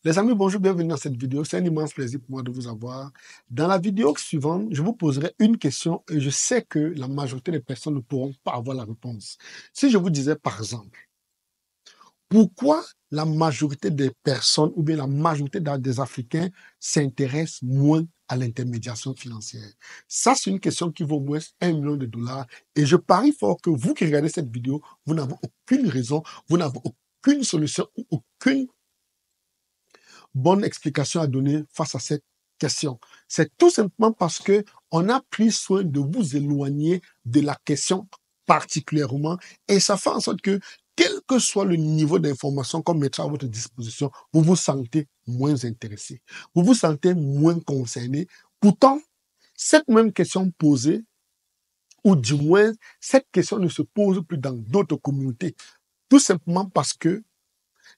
Les amis, bonjour, bienvenue dans cette vidéo. C'est un immense plaisir pour moi de vous avoir. Dans la vidéo suivante, je vous poserai une question et je sais que la majorité des personnes ne pourront pas avoir la réponse. Si je vous disais par exemple, pourquoi la majorité des personnes ou bien la majorité des Africains s'intéressent moins à l'intermédiation financière? Ça, c'est une question qui vaut moins 1 million de dollars et je parie fort que vous qui regardez cette vidéo, vous n'avez aucune raison, vous n'avez aucune solution ou aucune bonne explication à donner face à cette question. C'est tout simplement parce que on a pris soin de vous éloigner de la question particulièrement et ça fait en sorte que quel que soit le niveau d'information qu'on mettra à votre disposition, vous vous sentez moins intéressé, vous vous sentez moins concerné. Pourtant, cette même question posée, ou du moins, cette question ne se pose plus dans d'autres communautés, tout simplement parce que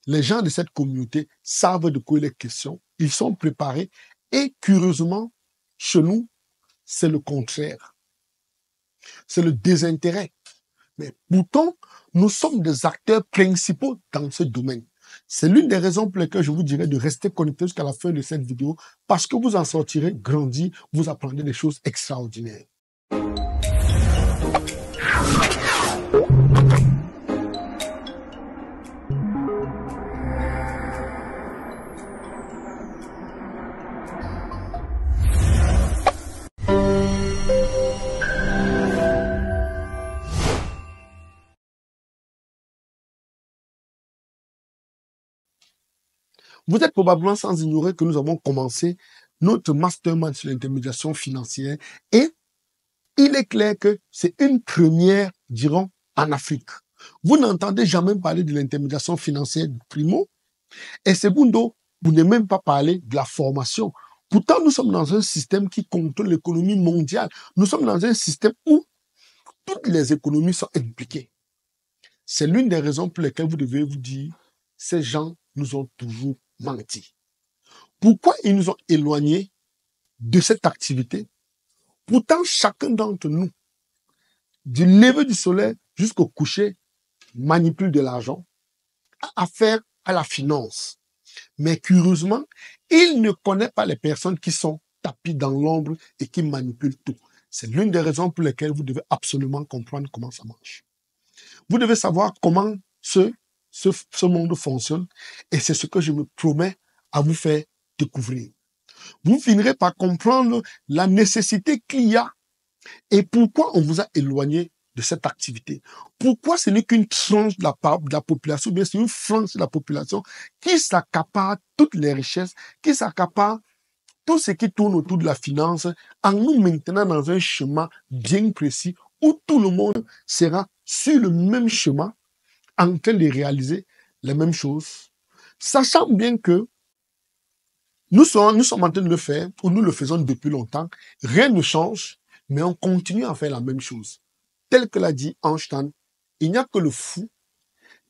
les gens de cette communauté savent de quoi il est question, ils sont préparés et curieusement, chez nous, c'est le contraire. C'est le désintérêt. Mais pourtant, nous sommes des acteurs principaux dans ce domaine. C'est l'une des raisons pour lesquelles je vous dirais de rester connecté jusqu'à la fin de cette vidéo parce que vous en sortirez grandi, vous apprendrez des choses extraordinaires. Vous êtes probablement sans ignorer que nous avons commencé notre mastermind sur l'intermédiation financière et il est clair que c'est une première, dirons, en Afrique. Vous n'entendez jamais parler de l'intermédiation financière primo et secondo, vous n'avez même pas parlé de la formation. Pourtant, nous sommes dans un système qui contrôle l'économie mondiale. Nous sommes dans un système où toutes les économies sont impliquées. C'est l'une des raisons pour lesquelles vous devez vous dire, ces gens nous ont toujours menti. Pourquoi ils nous ont éloignés de cette activité? Pourtant, chacun d'entre nous, du lever du soleil jusqu'au coucher, manipule de l'argent, a affaire à la finance. Mais curieusement, il ne connaît pas les personnes qui sont tapis dans l'ombre et qui manipulent tout. C'est l'une des raisons pour lesquelles vous devez absolument comprendre comment ça marche. Vous devez savoir comment ce monde fonctionne et c'est ce que je me promets à vous faire découvrir. Vous finirez par comprendre la nécessité qu'il y a et pourquoi on vous a éloigné de cette activité. Pourquoi ce n'est qu'une tranche de la population, ou bien c'est une frange de la population qui s'accapare toutes les richesses, qui s'accapare tout ce qui tourne autour de la finance, en nous maintenant dans un chemin bien précis où tout le monde sera sur le même chemin, en train de réaliser les mêmes choses, sachant bien que nous sommes en train de le faire, ou nous le faisons depuis longtemps, rien ne change, mais on continue à faire la même chose. Tel que l'a dit Einstein, il n'y a que le fou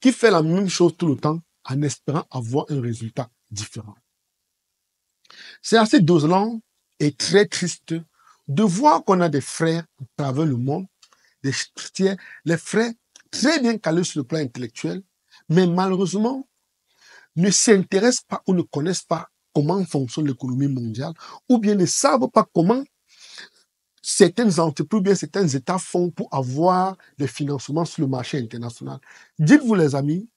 qui fait la même chose tout le temps en espérant avoir un résultat différent. C'est assez désolant et très triste de voir qu'on a des frères à travers le monde, les frères très bien calés sur le plan intellectuel, mais malheureusement ne s'intéressent pas ou ne connaissent pas comment fonctionne l'économie mondiale, ou bien ne savent pas comment certaines entreprises, ou bien certains États font pour avoir des financements sur le marché international. Dites-vous les amis,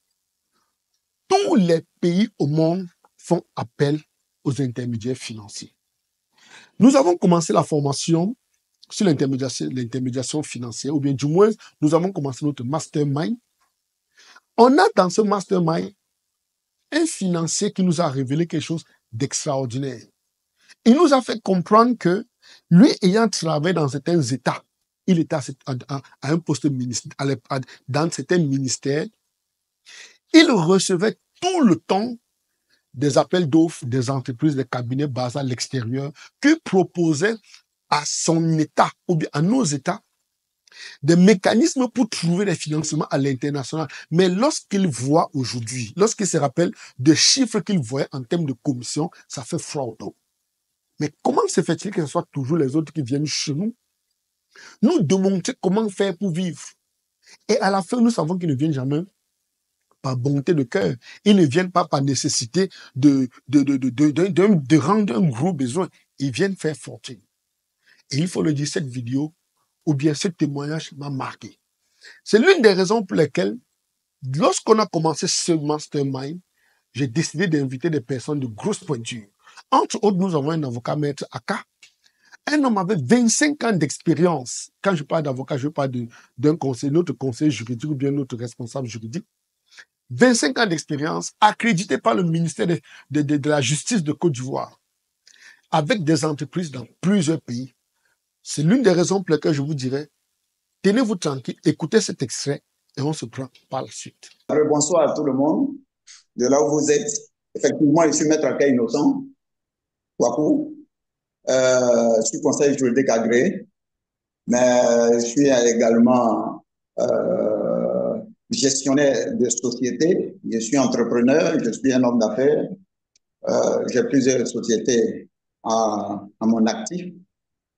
tous les pays au monde font appel aux intermédiaires financiers. Nous avons commencé la formation sur l'intermédiation financière, ou bien du moins, nous avons commencé notre mastermind. On a dans ce mastermind un financier qui nous a révélé quelque chose d'extraordinaire. Il nous a fait comprendre que lui ayant travaillé dans certains États, il était à un poste dans certains ministères, il recevait tout le temps des appels d'offres des entreprises, des cabinets basés à l'extérieur qui proposaient à son État ou bien à nos États des mécanismes pour trouver des financements à l'international. Mais lorsqu'il voit aujourd'hui, lorsqu'il se rappelle des chiffres qu'il voyait en termes de commission, ça fait froid. Mais comment se fait-il que ce soit toujours les autres qui viennent chez nous nous démontrer comment faire pour vivre? Et à la fin, nous savons qu'ils ne viennent jamais par bonté de cœur. Ils ne viennent pas par nécessité de rendre un gros besoin. Ils viennent faire fortune. Et il faut le dire, cette vidéo, ou bien ce témoignage m'a marqué. C'est l'une des raisons pour lesquelles, lorsqu'on a commencé ce mastermind, j'ai décidé d'inviter des personnes de grosse pointure. Entre autres, nous avons un avocat, maître Aka, un homme avec 25 ans d'expérience. Quand je parle d'avocat, je parle d'un conseiller, notre conseiller juridique ou bien notre responsable juridique. 25 ans d'expérience, accrédité par le ministère de la Justice de Côte d'Ivoire, avec des entreprises dans plusieurs pays. C'est l'une des raisons pour lesquelles je vous dirais, tenez-vous tranquille, écoutez cet extrait et on se prend par la suite. Bonsoir à tout le monde, de là où vous êtes. Effectivement, je suis Maître Aka Innocent, Wakou. Je suis conseiller juridique agréé, mais je suis également gestionnaire de société. Je suis entrepreneur, je suis un homme d'affaires. J'ai plusieurs sociétés à mon actif.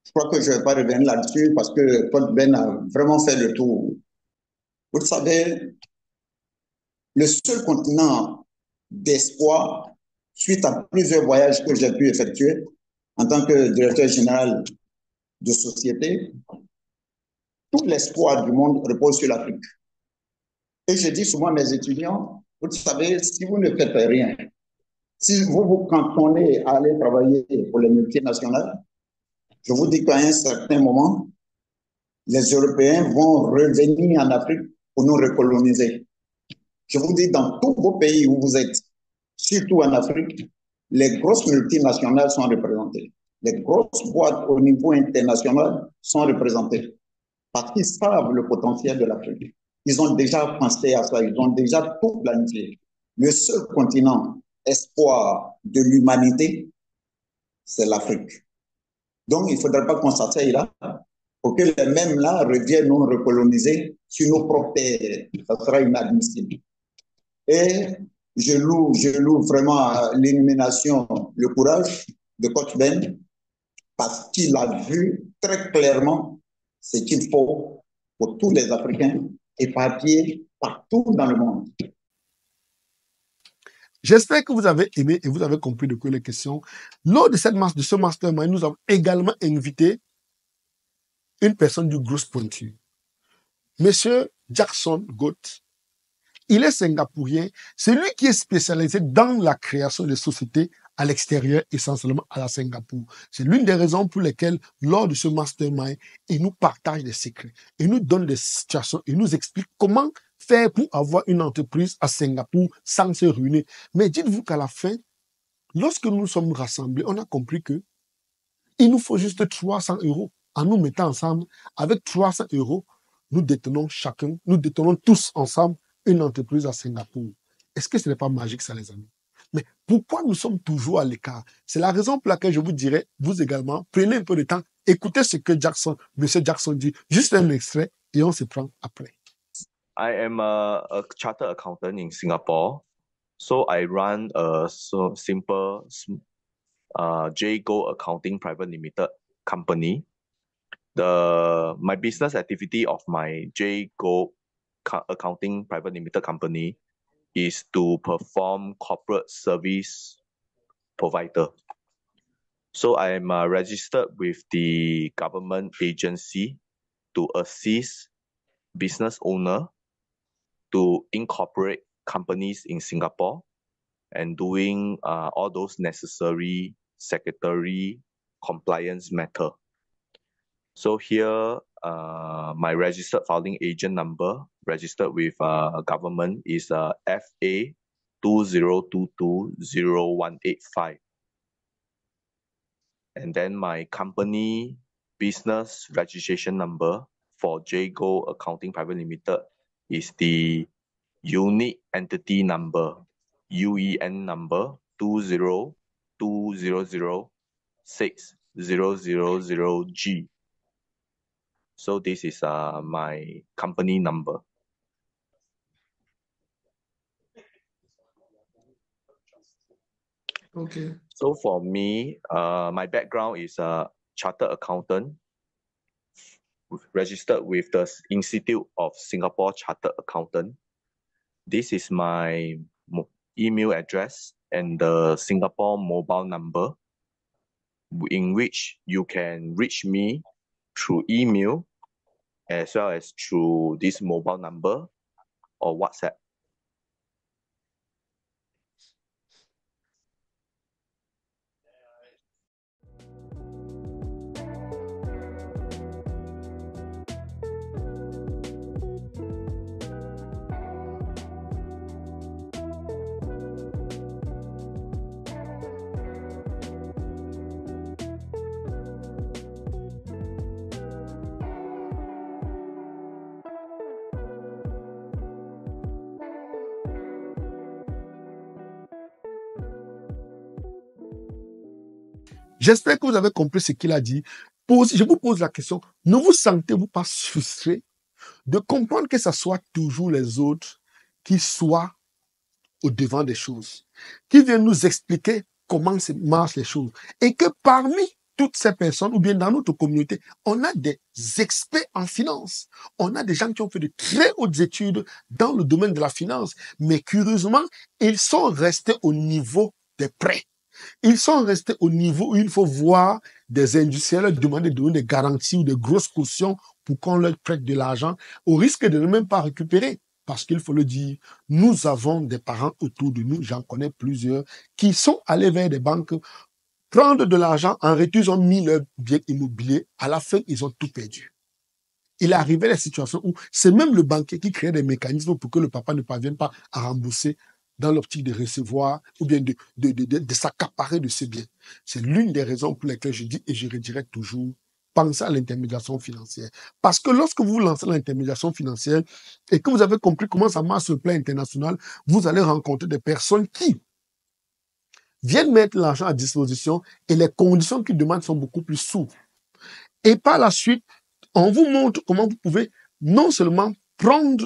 Je crois que je ne vais pas revenir là-dessus parce que Claude Ben a vraiment fait le tour. Vous le savez, le seul continent d'espoir, suite à plusieurs voyages que j'ai pu effectuer en tant que directeur général de société, tout l'espoir du monde repose sur l'Afrique. Et je dis souvent à mes étudiants, vous savez, si vous ne faites rien, si vous vous cantonnez à aller travailler pour les multinationales, je vous dis qu'à un certain moment, les Européens vont revenir en Afrique pour nous recoloniser. Je vous dis, dans tous vos pays où vous êtes, surtout en Afrique, les grosses multinationales sont représentées. Les grosses boîtes au niveau international sont représentées parce qu'ils savent le potentiel de l'Afrique. Ils ont déjà pensé à ça, ils ont déjà tout planifié. Le seul continent espoir de l'humanité, c'est l'Afrique. Donc, il ne faudrait pas qu'on s'asseye là pour que les mêmes là reviennent nous recoloniser sur nos propres terres. Ça sera inadmissible. Et je loue vraiment l'illumination, le courage de Coach Ben parce qu'il a vu très clairement ce qu'il faut pour tous les Africains éparpillés partout dans le monde. J'espère que vous avez aimé et vous avez compris de quoi il est question. Lors de ce mastermind, nous avons également invité une personne du gros pointu, Monsieur Jackson Goat. Il est singapourien. C'est lui qui est spécialisé dans la création de sociétés à l'extérieur, essentiellement à la Singapour. C'est l'une des raisons pour lesquelles, lors de ce mastermind, il nous partage des secrets. Il nous donne des situations. Il nous explique comment faire pour avoir une entreprise à Singapour sans se ruiner. Mais dites-vous qu'à la fin, lorsque nous nous sommes rassemblés, on a compris que il nous faut juste 300 €. En nous mettant ensemble, avec 300 €, nous détenons tous ensemble une entreprise à Singapour. Est-ce que ce n'est pas magique ça, les amis? Mais pourquoi nous sommes toujours à l'écart? C'est la raison pour laquelle je vous dirais, vous également, prenez un peu de temps, écoutez ce que Monsieur Jackson dit, juste un extrait, et on se prend après. I am a chartered accountant in Singapore. So I run a simple J Go Accounting Private Limited company. My business activity of my J Go Accounting Private Limited company is to perform corporate service provider. So I am registered with the government agency to assist business owner to incorporate companies in Singapore and doing all those necessary secretary compliance matter. So here, my registered filing agent number registered with government is FA 20220185. And then my company business registration number for JGO Accounting Private Limited is the unit entity number, UEN number 202006000G. So this is my company number. Okay. So for me, my background is a chartered accountant, registered with the Institute of Singapore Chartered Accountant. This is my email address and the Singapore mobile number in which you can reach me through email as well as through this mobile number or WhatsApp. J'espère que vous avez compris ce qu'il a dit. Je vous pose la question, ne vous sentez-vous pas frustré de comprendre que ce soit toujours les autres qui soient au devant des choses, qui viennent nous expliquer comment marchent les choses, et que parmi toutes ces personnes, ou bien dans notre communauté, on a des experts en finance. On a des gens qui ont fait de très hautes études dans le domaine de la finance, mais curieusement, ils sont restés au niveau des prêts. Ils sont restés au niveau où il faut voir des industriels demander de donner des garanties ou des grosses cautions pour qu'on leur prête de l'argent, au risque de ne même pas récupérer. Parce qu'il faut le dire, nous avons des parents autour de nous, j'en connais plusieurs, qui sont allés vers des banques prendre de l'argent, en retour, ils ont mis leur bien immobilier. À la fin, ils ont tout perdu. Il est arrivé la situation où c'est même le banquier qui crée des mécanismes pour que le papa ne parvienne pas à rembourser dans l'optique de recevoir ou bien de s'accaparer de ses biens. C'est l'une des raisons pour lesquelles je dis et je redirai toujours, pensez à l'intermédiation financière. Parce que lorsque vous lancez l'intermédiation financière et que vous avez compris comment ça marche sur le plan international, vous allez rencontrer des personnes qui viennent mettre l'argent à disposition et les conditions qu'ils demandent sont beaucoup plus souples. Et par la suite, on vous montre comment vous pouvez non seulement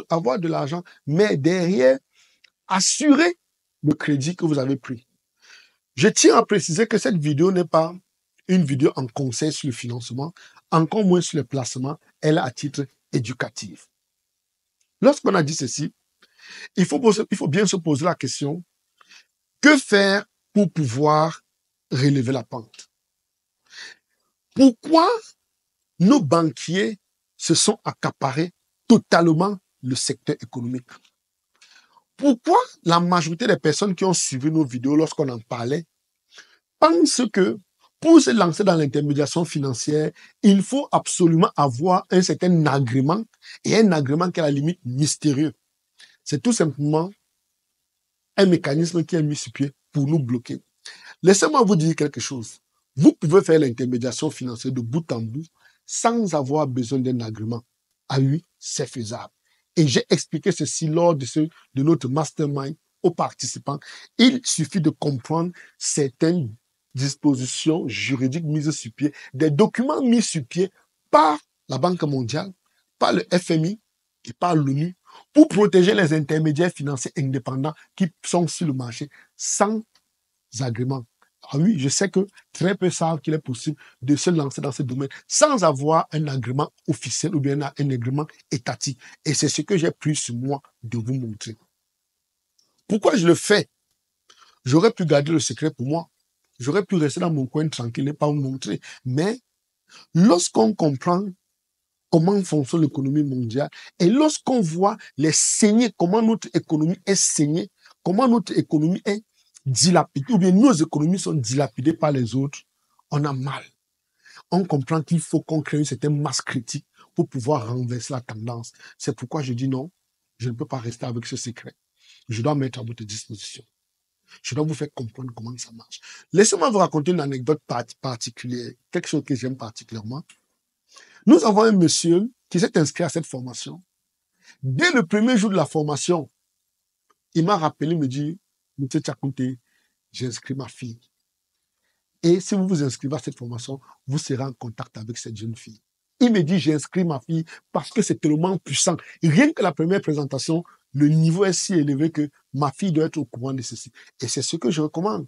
avoir de l'argent, mais derrière, assurer le crédit que vous avez pris. Je tiens à préciser que cette vidéo n'est pas une vidéo en conseil sur le financement, encore moins sur le placement, elle est à titre éducatif. Lorsqu'on a dit ceci, il faut bien se poser la question, que faire pour pouvoir relever la pente? Pourquoi nos banquiers se sont accaparés totalement le secteur économique? Pourquoi la majorité des personnes qui ont suivi nos vidéos lorsqu'on en parlait pensent que pour se lancer dans l'intermédiation financière, il faut absolument avoir un certain agrément et un agrément qui est à la limite mystérieux? C'est tout simplement un mécanisme qui est mis sur pied pour nous bloquer. Laissez-moi vous dire quelque chose. Vous pouvez faire l'intermédiation financière de bout en bout sans avoir besoin d'un agrément. Ah oui, c'est faisable. Et j'ai expliqué ceci lors de notre mastermind aux participants. Il suffit de comprendre certaines dispositions juridiques mises sur pied, des documents mis sur pied par la Banque mondiale, par le FMI et par l'ONU pour protéger les intermédiaires financiers indépendants qui sont sur le marché sans agrément. Ah oui, je sais que très peu savent qu'il est possible de se lancer dans ce domaine sans avoir un agrément officiel ou bien un agrément étatique. Et c'est ce que j'ai pris sur moi de vous montrer. Pourquoi je le fais? J'aurais pu garder le secret pour moi. J'aurais pu rester dans mon coin tranquille et pas vous montrer. Mais lorsqu'on comprend comment fonctionne l'économie mondiale et lorsqu'on voit les saignées, comment notre économie est saignée, comment notre économie est dilapidée, ou bien nos économies sont dilapidées par les autres, on a mal. On comprend qu'il faut qu'on crée une certaine masse critique pour pouvoir renverser la tendance. C'est pourquoi je dis non, je ne peux pas rester avec ce secret. Je dois mettre à votre disposition. Je dois vous faire comprendre comment ça marche. Laissez-moi vous raconter une anecdote particulière, quelque chose que j'aime particulièrement. Nous avons un monsieur qui s'est inscrit à cette formation. Dès le premier jour de la formation, il m'a rappelé, me dit, Monsieur Tchakounté, j'ai inscrit ma fille. Et si vous vous inscrivez à cette formation, vous serez en contact avec cette jeune fille. Il me dit, j'ai inscrit ma fille parce que c'est tellement puissant. Rien que la première présentation, le niveau est si élevé que ma fille doit être au courant de ceci. Et c'est ce que je recommande.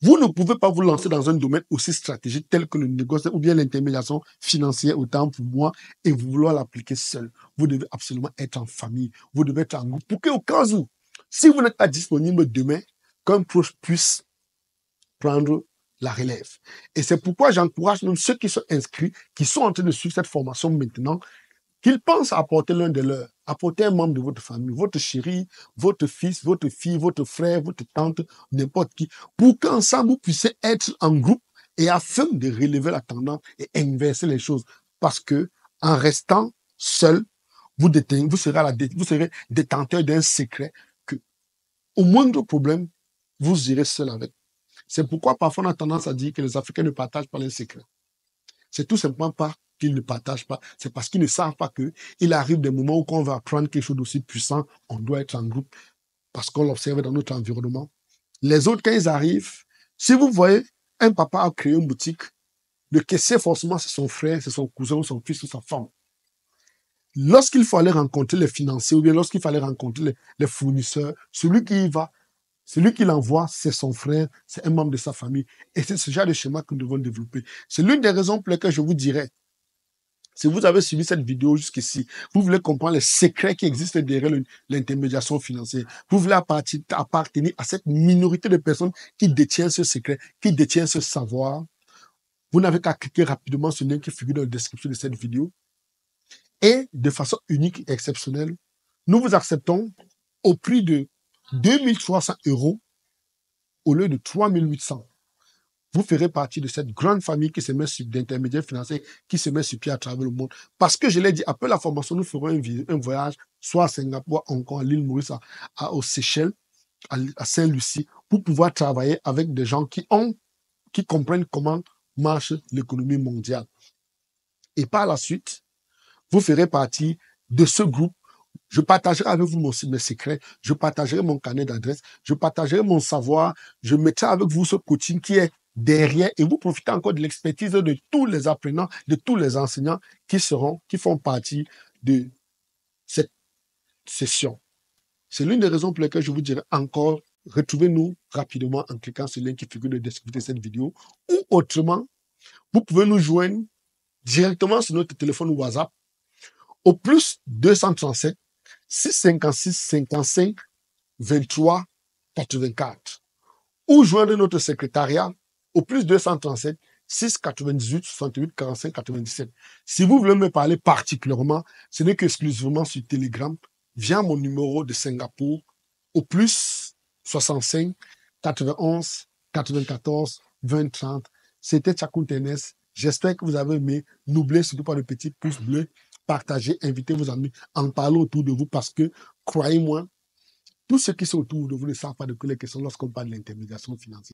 Vous ne pouvez pas vous lancer dans un domaine aussi stratégique tel que le négoce ou bien l'intermédiation financière, autant pour moi, et vous vouloir l'appliquer seul. Vous devez absolument être en famille. Vous devez être en groupe pour qu'au cas où, si vous n'êtes pas disponible demain, qu'un proche puisse prendre la relève. Et c'est pourquoi j'encourage même ceux qui sont inscrits, qui sont en train de suivre cette formation maintenant, qu'ils pensent à apporter l'un de leurs, apporter un membre de votre famille, votre chéri, votre fils, votre fille, votre frère, votre tante, n'importe qui, pour qu'ensemble vous puissiez être en groupe et afin de relever la tendance et inverser les choses. Parce que en restant seul, vous serez détenteur d'un secret que, au moindre problème, vous irez seul avec. C'est pourquoi parfois on a tendance à dire que les Africains ne partagent pas leurs secrets. C'est tout simplement pas qu'ils ne partagent pas, c'est parce qu'ils ne savent pas qu'il arrive des moments où quand on va apprendre quelque chose d'aussi puissant, on doit être en groupe parce qu'on l'observe dans notre environnement. Les autres, quand ils arrivent, si vous voyez, un papa a créé une boutique, le caissier, forcément, c'est son frère, c'est son cousin ou son fils ou sa femme. Lorsqu'il faut aller rencontrer les financiers ou bien lorsqu'il fallait rencontrer les fournisseurs, celui qui y va, celui qui l'envoie, c'est son frère, c'est un membre de sa famille. Et c'est ce genre de schéma que nous devons développer. C'est l'une des raisons pour lesquelles je vous dirais, si vous avez suivi cette vidéo jusqu'ici, vous voulez comprendre les secrets qui existent derrière l'intermédiation financière. Vous voulez appartenir à cette minorité de personnes qui détiennent ce secret, qui détiennent ce savoir. Vous n'avez qu'à cliquer rapidement sur le lien qui figure dans la description de cette vidéo. Et de façon unique et exceptionnelle, nous vous acceptons au prix de 2300 € au lieu de 3800. Vous ferez partie de cette grande famille qui se met sur d'intermédiaires financiers, qui se met sur pied à travers le monde. Parce que je l'ai dit, après la formation, nous ferons un voyage, soit à Singapour, à Hong Kong, à l'île Maurice, aux Seychelles, à Saint-Lucie, pour pouvoir travailler avec des gens qui comprennent comment marche l'économie mondiale. Et par la suite, vous ferez partie de ce groupe. Je partagerai avec vous mes secrets, je partagerai mon carnet d'adresse, je partagerai mon savoir, je mettrai avec vous ce coaching qui est derrière et vous profitez encore de l'expertise de tous les apprenants, de tous les enseignants qui font partie de cette session. C'est l'une des raisons pour lesquelles je vous dirais encore, retrouvez-nous rapidement en cliquant sur le lien qui figure dans la description de cette vidéo ou autrement, vous pouvez nous joindre directement sur notre téléphone WhatsApp au plus 237 656 55 23 84 ou joindre notre secrétariat au plus 237 698 68 45 97. Si vous voulez me parler particulièrement, ce n'est qu'exclusivement sur Telegram via mon numéro de Singapour au plus 65 91 94 20 30. C'était Tchakoun Tenes. J'espère que vous avez aimé. N'oubliez surtout pas le petit pouce bleu. Partagez, invitez vos amis, en parlez autour de vous parce que, croyez-moi, tous ceux qui sont autour de vous ne savent pas de quelles questions lorsqu'on parle de l'intermédiation financière.